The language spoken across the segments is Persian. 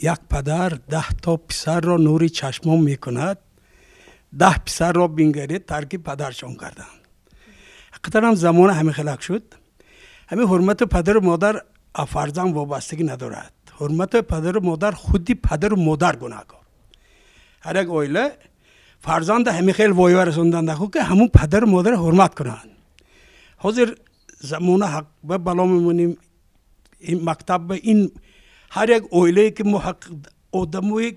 یک پدر 10 تا پسر را نوری چشمان میکند 10 پسر را بینگرید ترک پدرشان کردند. حقیقتا هم زمان همه خلق شد. همه حرمت پدر و مادر فرزند وابستگی ندارد. حرمت پدر و مادر خودی پدر و مادر گناهکار. هر یک عائله فرزند همه خیلی وایو رسوندن دخو که همون پدر و مادر حرمت کنند. حاضر زمان حق به بلا میمونیم این مکتب این هر یک عائله که محقق آدموی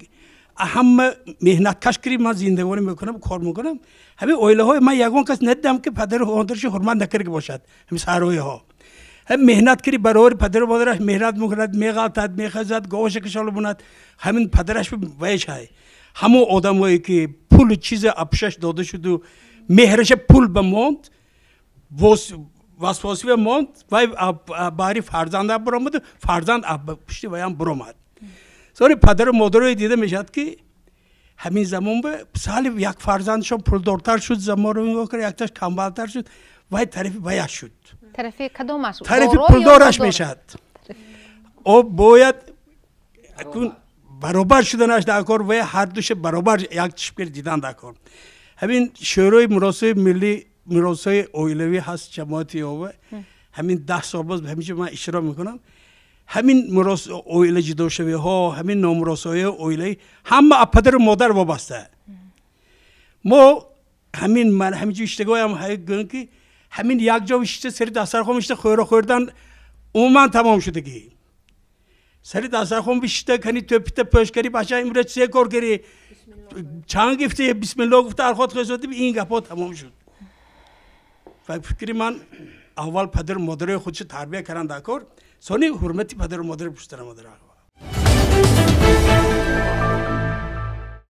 اهم مهنت کش کردیم من زندگانی میکنم کار میکنم همه عائله های من یگان کس ندیدم که پدر و مادرش حرمت نکرده باشد. همه سرای ها هم مهنت کردی برای پدر و مادرش مهنت میکند میغلطد میخزد گاوش کشال بوند همین پدرش ویش های همون آدمایی که پول چیز ابشش داده شد و مهرش پول بماند واسواسی بماند و باری فرزند برآمد فرزند پشتی ویام برآمد. سوری پدر و مادر رو دیده میشد که همین زمان به سال یک فرزندشون پولدارتر شد زمان رو نگاه کرد یکتاش کمبالتر شد وای طرف ویش شد طرف کدومش طرف پولدارش میشد او باید اکون برابر شدنش دکار و هر دوش برابر یک چشم دیدن دکار. همین شورای مراسم ملی مراسم عائلوی هست جماعتی او همین 10 سال باز همیشه من اشتراک میکنم. همین مراسم عائله جدا شوی ها همین نامراسم‌های عائله همه پدر و مادر وابسته. ما همین من همینجوری اشتگاه هم هایی که همین یک جا وشته سری دسترخوان وشته خوردن عموما تمام شدگی. سری دسترخوان وشته کنی توپیت پشت کردی بچه امروز چه کار کردی چند گفته بسم الله گفته الخوات خیزاتی این گپا تمام شد. فکری من اول پدر و مادر خودش تربیت کردن دکار سونی حرمتی پدر و مادر پشت مادر